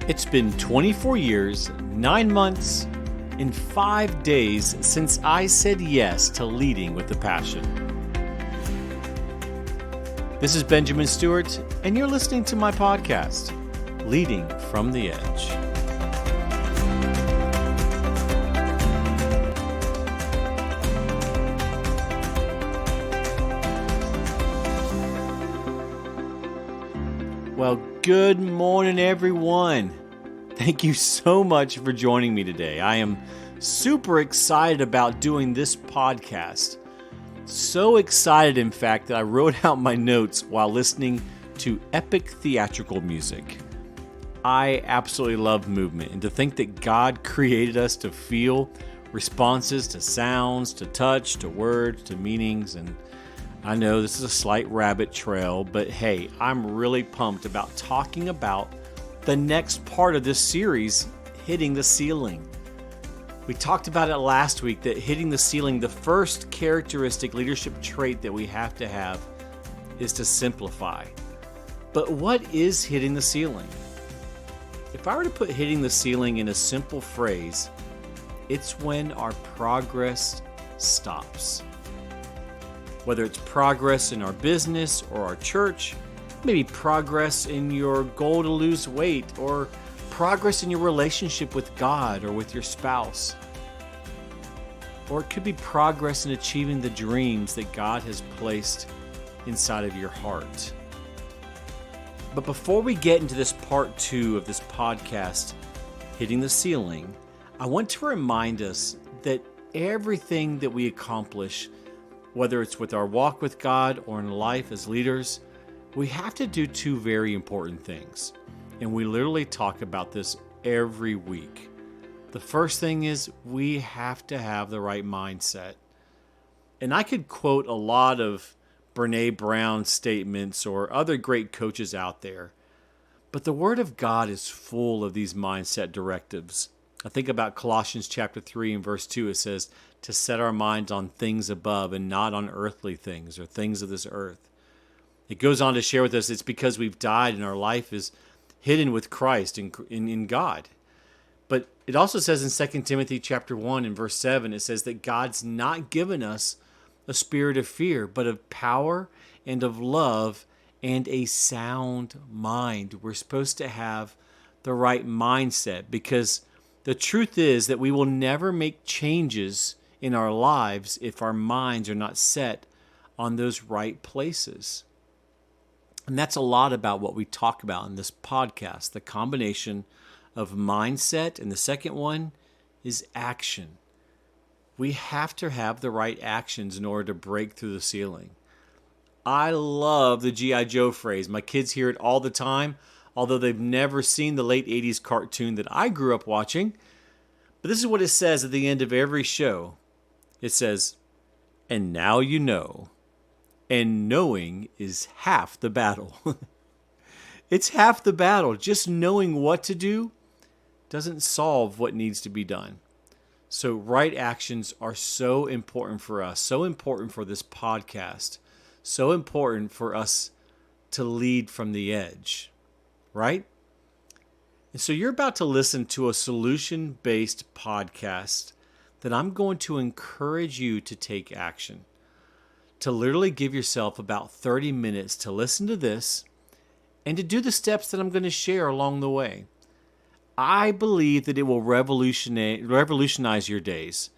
It's been 24 years, 9 months, and 5 days since I said yes to leading with a passion. This is Benjamin Stewart, and you're listening to my podcast, Leading from the Edge. Well, good morning, everyone. Thank you so much for joining me today. I am super excited about doing this podcast. So excited, in fact, that I wrote out my notes while listening to epic theatrical music. I absolutely love movement, and to think that God created us to feel responses to sounds, to touch, to words, to meanings, and I know this is a slight rabbit trail, but hey, I'm really pumped about talking about the next part of this series, hitting the ceiling. We talked about it last week, that hitting the ceiling, the first characteristic leadership trait that we have to have is to simplify. But what is hitting the ceiling? If I were to put hitting the ceiling in a simple phrase, it's when our progress stops. Whether it's progress in our business or our church, maybe progress in your goal to lose weight, or progress in your relationship with God or with your spouse. Or it could be progress in achieving the dreams that God has placed inside of your heart. But before we get into this part 2 of this podcast, Hitting the Ceiling, I want to remind us that everything that we accomplish, whether it's with our walk with God or in life as leaders, we have to do 2 very important things. And we literally talk about this every week. The first thing is we have to have the right mindset. And I could quote a lot of Brene Brown statements or other great coaches out there, but the Word of God is full of these mindset directives. I think about Colossians chapter 3 and verse 2. It says to set our minds on things above and not on earthly things or things of this earth. It goes on to share with us it's because we've died and our life is hidden with Christ in God. But it also says in 2 Timothy chapter 1 and verse 7, it says that God's not given us a spirit of fear, but of power and of love and a sound mind. We're supposed to have the right mindset, because the truth is that we will never make changes in our lives if our minds are not set on those right places. And that's a lot about what we talk about in this podcast, the combination of mindset, and the second one is action. We have to have the right actions in order to break through the ceiling. I love the G.I. Joe phrase. My kids hear it all the time, although they've never seen the late 80s cartoon that I grew up watching. But this is what it says at the end of every show. It says, "And now you know. And knowing is half the battle." It's half the battle. Just knowing what to do doesn't solve what needs to be done. So right actions are so important for us, so important for this podcast, so important for us to lead from the edge, right? And so you're about to listen to a solution-based podcast that I'm going to encourage you to take action. To literally give yourself about 30 minutes to listen to this and to do the steps that I'm going to share along the way. I believe that it will revolutionize your days,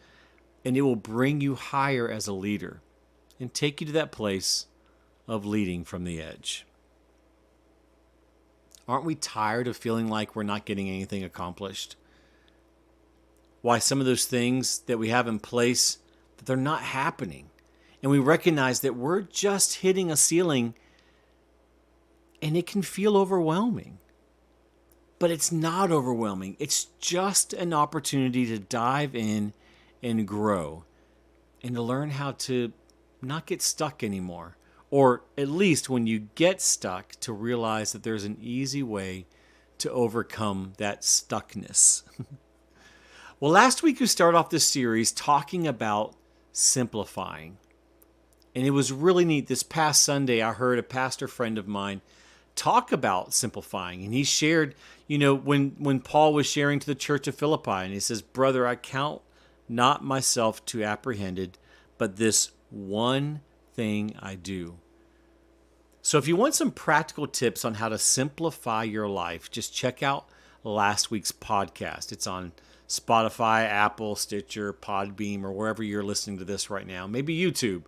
and it will bring you higher as a leader and take you to that place of leading from the edge. Aren't we tired of feeling like we're not getting anything accomplished? Why some of those things that we have in place, that they're not happening. And we recognize that we're just hitting a ceiling, and it can feel overwhelming. But it's not overwhelming. It's just an opportunity to dive in and grow, and to learn how to not get stuck anymore. Or at least when you get stuck, to realize that there's an easy way to overcome that stuckness. Well, last week we started off this series talking about simplifying. And it was really neat. This past Sunday, I heard a pastor friend of mine talk about simplifying. And he shared, when Paul was sharing to the church of Philippi, and he says, "Brother, I count not myself to apprehended, but this one thing I do." So if you want some practical tips on how to simplify your life, just check out last week's podcast. It's on Spotify, Apple, Stitcher, Podbeam, or wherever you're listening to this right now, maybe YouTube.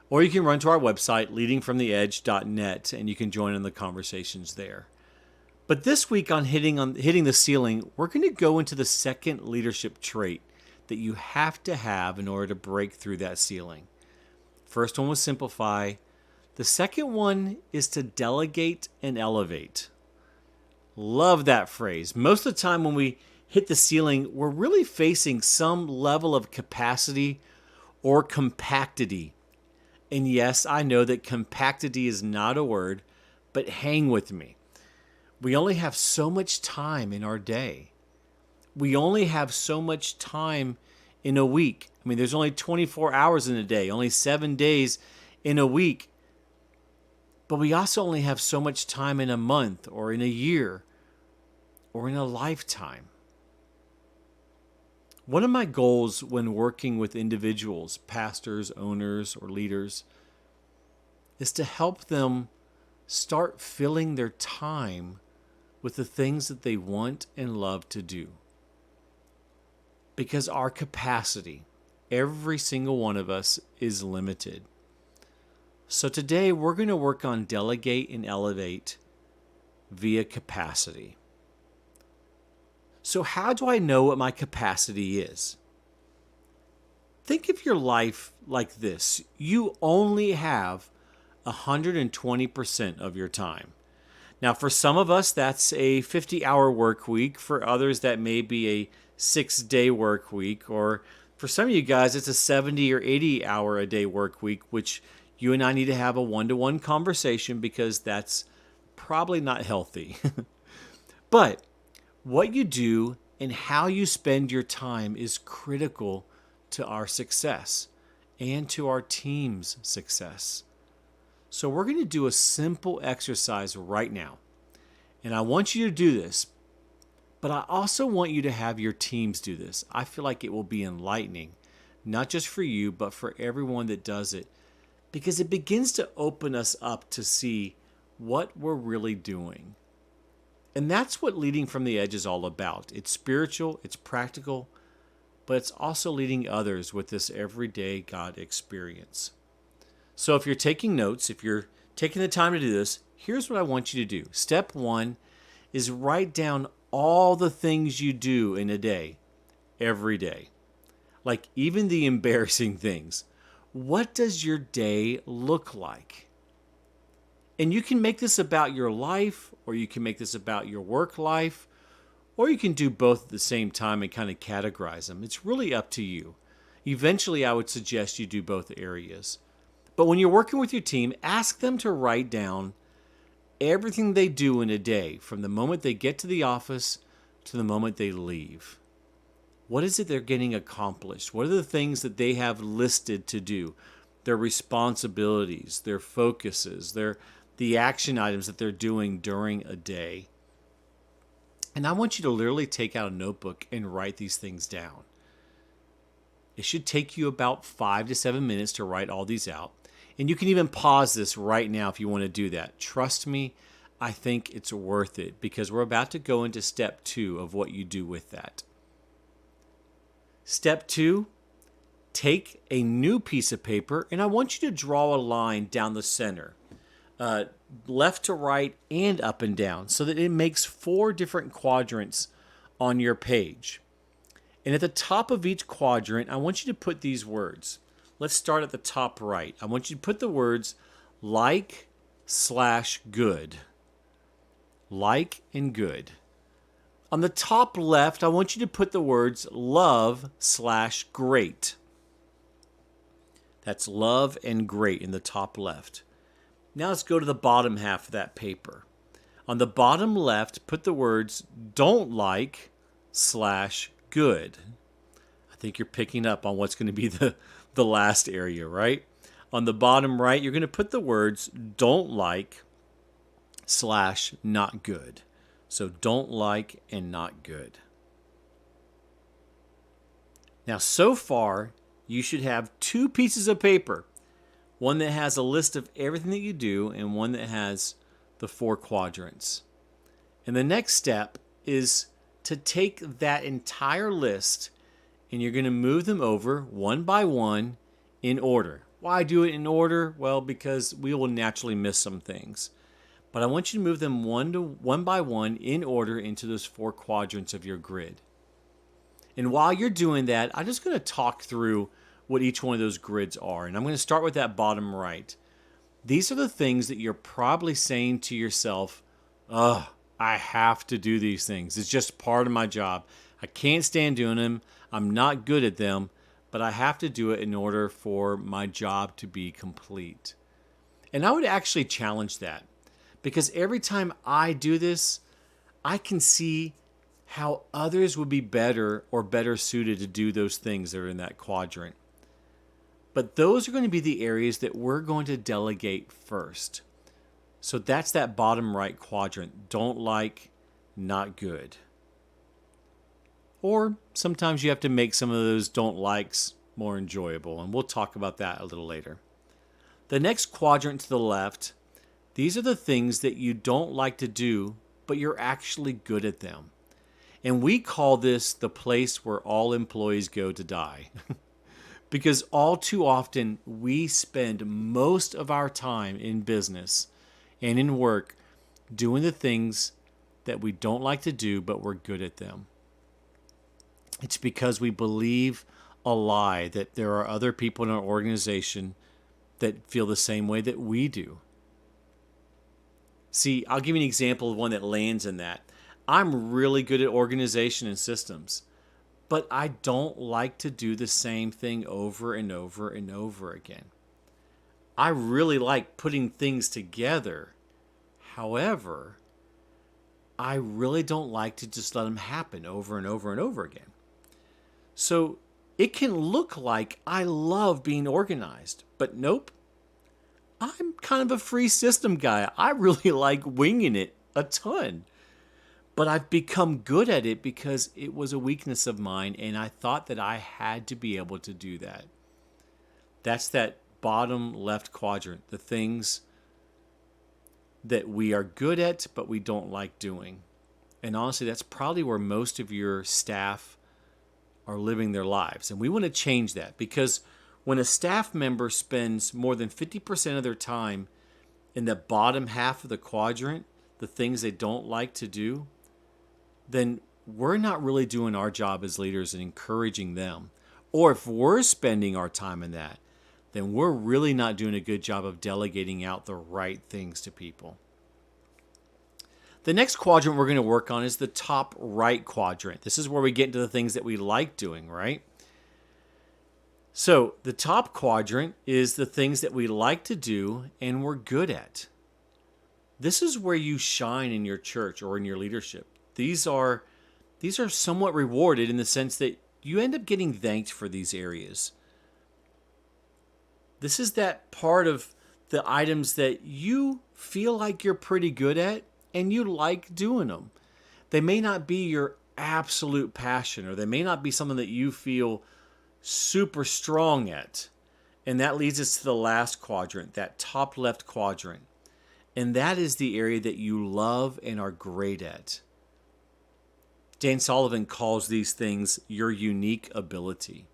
Or you can run to our website, leadingfromtheedge.net, and you can join in the conversations there. But this week on hitting the ceiling, we're going to go into the second leadership trait that you have to have in order to break through that ceiling. First one was simplify. The second one is to delegate and elevate. Love that phrase. Most of the time when we hit the ceiling, we're really facing some level of capacity or compactity. And yes, I know that compactity is not a word, but hang with me. We only have so much time in our day. We only have so much time in a week. I mean, there's only 24 hours in a day, only 7 days in a week. But we also only have so much time in a month or in a year or in a lifetime. One of my goals when working with individuals, pastors, owners, or leaders, is to help them start filling their time with the things that they want and love to do. Because our capacity, every single one of us, is limited. So today we're going to work on delegate and elevate via capacity. So how do I know what my capacity is? Think of your life like this. You only have 120% of your time. Now, for some of us, that's a 50-hour work week. For others, that may be a 6-day work week. Or for some of you guys, it's a 70 or 80-hour-a-day work week, which you and I need to have a one-to-one conversation because that's probably not healthy. But what you do and how you spend your time is critical to our success and to our team's success. So we're going to do a simple exercise right now. And I want you to do this, but I also want you to have your teams do this. I feel like it will be enlightening, not just for you, but for everyone that does it, because it begins to open us up to see what we're really doing. And that's what leading from the edge is all about. It's spiritual, it's practical, but it's also leading others with this everyday God experience. So if you're taking notes, if you're taking the time to do this, here's what I want you to do. Step 1 is write down all the things you do in a day, every day. Like even the embarrassing things. What does your day look like? And you can make this about your life, or you can make this about your work life, or you can do both at the same time and kind of categorize them. It's really up to you. Eventually, I would suggest you do both areas. But when you're working with your team, ask them to write down everything they do in a day, from the moment they get to the office to the moment they leave. What is it they're getting accomplished? What are the things that they have listed to do? Their responsibilities, their focuses, the action items that they're doing during a day. And I want you to literally take out a notebook and write these things down. It should take you about 5 to 7 minutes to write all these out. And you can even pause this right now if you want to do that. Trust me, I think it's worth it because we're about to go into step 2 of what you do with that. Step 2, take a new piece of paper and I want you to draw a line down the center, left to right and up and down, so that it makes 4 different quadrants on your page. And at the top of each quadrant, I want you to put these words. Let's start at the top right. I want you to put the words like/good. Like and good. On the top left, I want you to put the words love/great. That's love and great in the top left. Now let's go to the bottom half of that paper. On the bottom left, put the words don't like/good. I think you're picking up on what's going to be the last area, right? On the bottom right, you're going to put the words don't like / not good. So don't like and not good. Now, so far, you should have 2 pieces of paper. One that has a list of everything that you do and one that has the 4 quadrants. And the next step is to take that entire list and you're going to move them over one by one in order. Why do it in order? Well, because we will naturally miss some things. But I want you to move them one by one in order into those 4 quadrants of your grid. And while you're doing that, I'm just going to talk through what each one of those grids are. And I'm going to start with that bottom right. These are the things that you're probably saying to yourself, ugh, I have to do these things. It's just part of my job. I can't stand doing them. I'm not good at them, but I have to do it in order for my job to be complete. And I would actually challenge that because every time I do this, I can see how others would be better or better suited to do those things that are in that quadrant. But those are going to be the areas that we're going to delegate first. So that's that bottom right quadrant. Don't like, not good. Or sometimes you have to make some of those don't likes more enjoyable. And we'll talk about that a little later. The next quadrant to the left, these are the things that you don't like to do, but you're actually good at them. And we call this the place where all employees go to die. Because all too often we spend most of our time in business and in work doing the things that we don't like to do, but we're good at them. It's because we believe a lie that there are other people in our organization that feel the same way that we do. See, I'll give you an example of one that lands in that. I'm really good at organization and systems, but I don't like to do the same thing over and over and over again. I really like putting things together. However, I really don't like to just let them happen over and over and over again. So it can look like I love being organized, but nope. I'm kind of a free system guy. I really like winging it a ton. But I've become good at it because it was a weakness of mine, and I thought that I had to be able to do that. That's that bottom left quadrant, the things that we are good at, but we don't like doing. And honestly, that's probably where most of your staff are living their lives. And we want to change that because when a staff member spends more than 50% of their time in the bottom half of the quadrant, the things they don't like to do, then we're not really doing our job as leaders and encouraging them. Or if we're spending our time in that, then we're really not doing a good job of delegating out the right things to people. The next quadrant we're going to work on is the top right quadrant. This is where we get into the things that we like doing, right? So the top quadrant is the things that we like to do and we're good at. This is where you shine in your church or in your leadership. These are somewhat rewarded in the sense that you end up getting thanked for these areas. This is that part of the items that you feel like you're pretty good at and you like doing them. They may not be your absolute passion or they may not be something that you feel super strong at. And that leads us to the last quadrant, that top left quadrant. And that is the area that you love and are great at. Dan Sullivan calls these things your unique ability.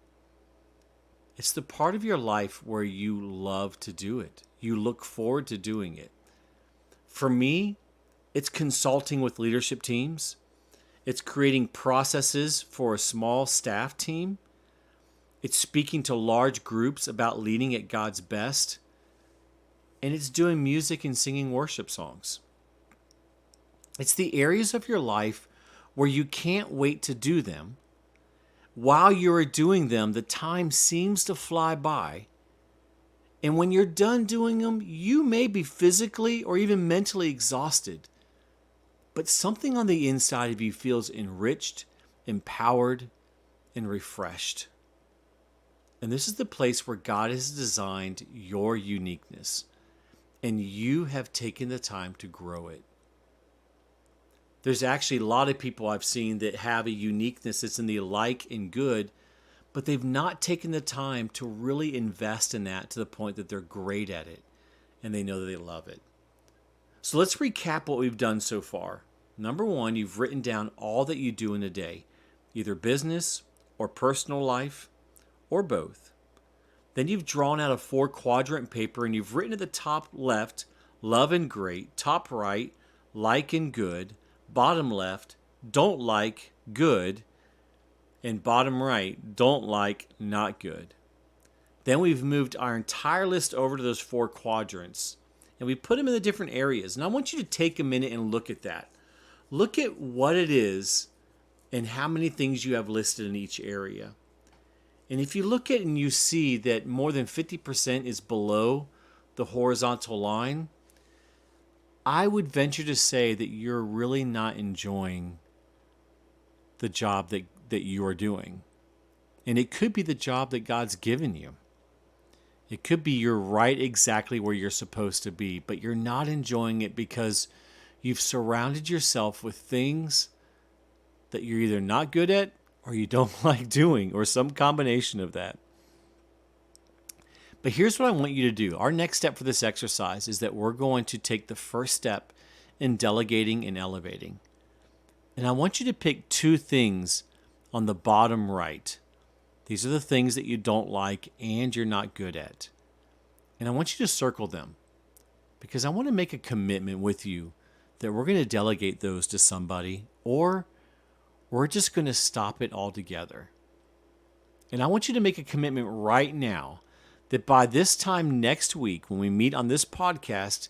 It's the part of your life where you love to do it. You look forward to doing it. For me, it's consulting with leadership teams. It's creating processes for a small staff team. It's speaking to large groups about leading at God's best. And it's doing music and singing worship songs. It's the areas of your life where you can't wait to do them. While you are doing them, the time seems to fly by. And when you're done doing them, you may be physically or even mentally exhausted. But something on the inside of you feels enriched, empowered, and refreshed. And this is the place where God has designed your uniqueness. and you have taken the time to grow it. There's actually a lot of people I've seen that have a uniqueness that's in the like and good, but they've not taken the time to really invest in that to the point that they're great at it and they know that they love it. So let's recap what we've done so far. Number one, you've written down all that you do in a day, either business or personal life or both. Then you've drawn out a 4-quadrant paper and you've written at the top left, love and great, top right, like and good, bottom left, don't like, good, and bottom right, don't like, not good. Then we've moved our entire list over to those 4 quadrants and we put them in the different areas. And I want you to take a minute and look at that. Look at what it is and how many things you have listed in each area. And if you look at it and you see that more than 50% is below the horizontal line, I would venture to say that you're really not enjoying the job that you are doing. And it could be the job that God's given you. It could be you're right exactly where you're supposed to be, but you're not enjoying it because you've surrounded yourself with things that you're either not good at or you don't like doing, or some combination of that. But here's what I want you to do. Our next step for this exercise is that we're going to take the first step in delegating and elevating. And I want you to pick 2 things on the bottom right. These are the things that you don't like and you're not good at. And I want you to circle them because I want to make a commitment with you that we're going to delegate those to somebody, or we're just going to stop it altogether. And I want you to make a commitment right now that by this time next week, when we meet on this podcast,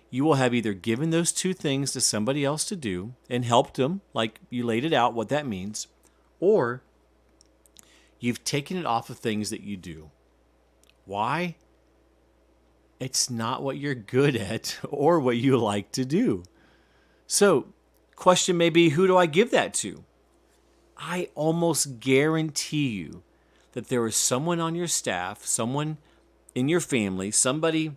you will have either given those 2 things to somebody else to do and helped them, like you laid it out, what that means, or you've taken it off of things that you do. Why? It's not what you're good at or what you like to do. So, question may be, who do I give that to? I almost guarantee you that there is someone on your staff, someone in your family, somebody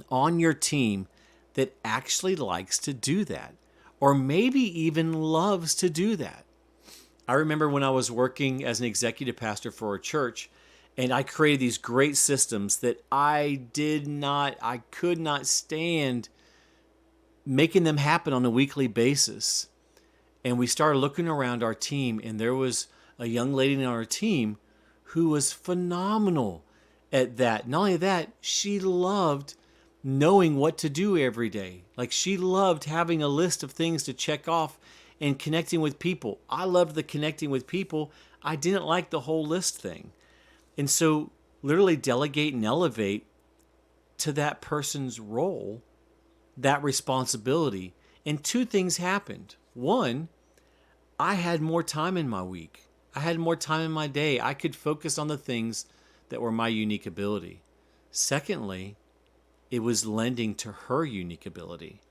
on your team that actually likes to do that, or maybe even loves to do that. I remember when I was working as an executive pastor for a church, and I created these great systems that I could not stand making them happen on a weekly basis. And we started looking around our team, and there was a young lady on our team who was phenomenal at that. Not only that, she loved knowing what to do every day. Like, she loved having a list of things to check off and connecting with people. I loved the connecting with people. I didn't like the whole list thing. And so literally delegate and elevate to that person's role, that responsibility. And 2 things happened. One, I had more time in my week. I had more time in my day. I could focus on the things that were my unique ability. Secondly, it was lending to her unique ability.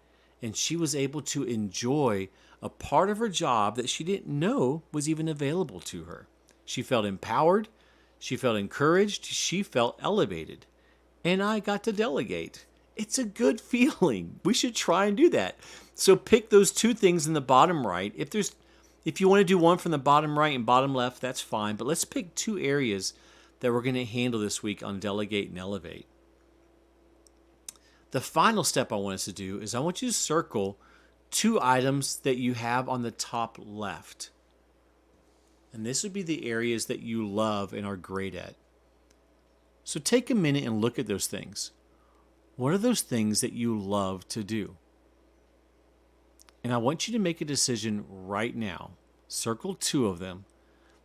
And she was able to enjoy a part of her job that she didn't know was even available to her. She felt empowered. She felt encouraged. She felt elevated. And I got to delegate. It's a good feeling. We should try and do that. So pick those 2 things in the bottom right. If you want to do one from the bottom right and bottom left, that's fine. But let's pick 2 areas that we're going to handle this week on Delegate and Elevate. The final step I want us to do is I want you to circle 2 items that you have on the top left. And this would be the areas that you love and are great at. So take a minute and look at those things. What are those things that you love to do? And I want you to make a decision right now, circle 2 of them,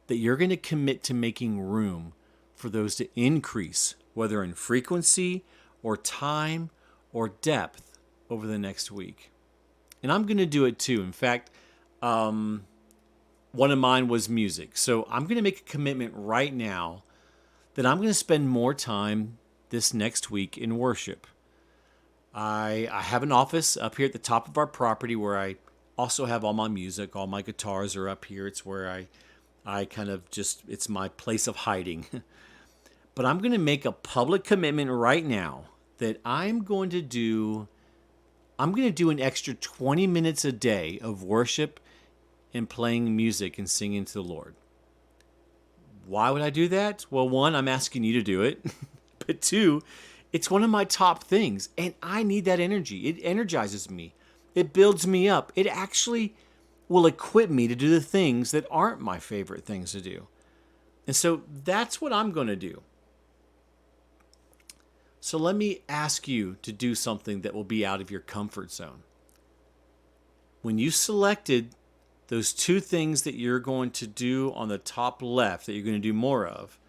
that you're going to commit to making room for those to increase, whether in frequency or time or depth over the next week. And I'm going to do it too. In fact, one of mine was music. So I'm going to make a commitment right now that I'm going to spend more time this next week in worship. I have an office up here at the top of our property where I also have all my music. All my guitars are up here. It's where I kind of it's my place of hiding. But I'm going to make a public commitment right now that I'm going to do an extra 20 minutes a day of worship and playing music and singing to the Lord. Why would I do that? Well, one, I'm asking you to do it. But two, it's one of my top things. And I need that energy. It energizes me. It builds me up. It actually will equip me to do the things that aren't my favorite things to do. And so that's what I'm going to do. So let me ask you to do something that will be out of your comfort zone. When you selected those two things that you're going to do on the top left that you're going to do more of,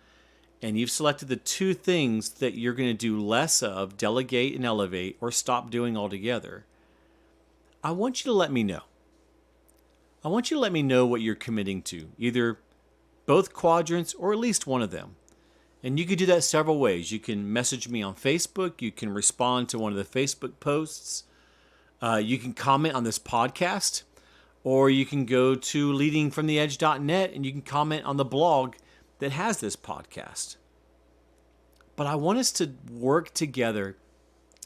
and you've selected the two things that you're going to do less of, delegate and elevate, or stop doing altogether, I want you to let me know. I want you to let me know what you're committing to, either both quadrants or at least one of them. And you could do that several ways. You can message me on Facebook. You can respond to one of the Facebook posts. You can comment on this podcast. Or you can go to leadingfromtheedge.net and you can comment on the blog that has this podcast. But I want us to work together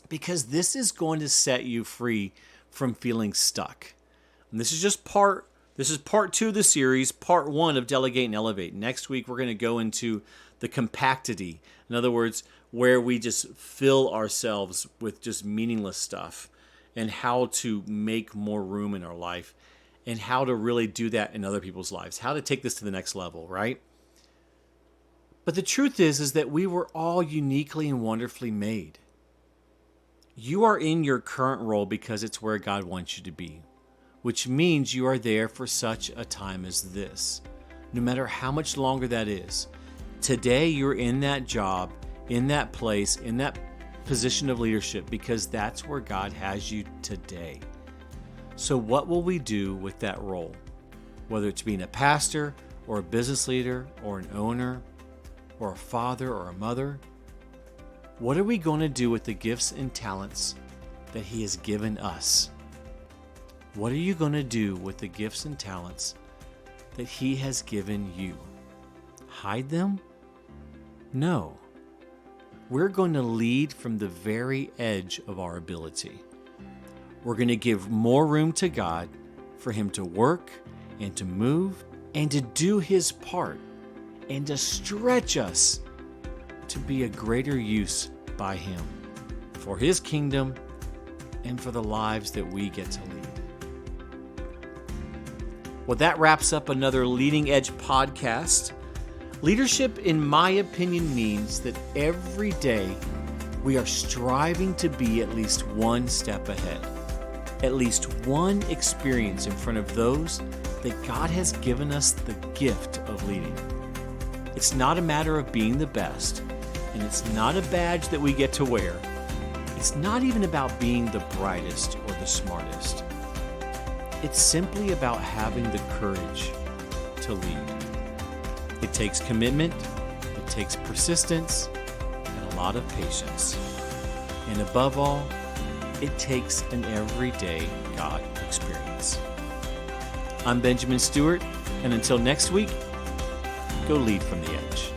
because this is going to set you free from feeling stuck. And this is part 2 of the series, part 1 of Delegate and Elevate. Next week, we're going to go into the compactity. In other words, where we just fill ourselves with just meaningless stuff and how to make more room in our life and how to really do that in other people's lives, how to take this to the next level, right? But the truth is that we were all uniquely and wonderfully made. You are in your current role because it's where God wants you to be, which means you are there for such a time as this, no matter how much longer that is. Today, you're in that job, in that place, in that position of leadership because that's where God has you today. So what will we do with that role? Whether it's being a pastor or a business leader or an owner or a father or a mother, what are we going to do with the gifts and talents that He has given us? What are you going to do with the gifts and talents that He has given you? Hide them? No. We're going to lead from the very edge of our ability. We're going to give more room to God for Him to work and to move and to do His part and to stretch us to be a greater use by Him for His kingdom and for the lives that we get to lead. Well, that wraps up another Leading Edge podcast. Leadership, in my opinion, means that every day we are striving to be at least one step ahead, at least one experience in front of those that God has given us the gift of leading. It's not a matter of being the best, and it's not a badge that we get to wear. It's not even about being the brightest or the smartest. It's simply about having the courage to lead. It takes commitment, it takes persistence, and a lot of patience. And above all, it takes an everyday God experience. I'm Benjamin Stewart, and until next week, go lead from the edge.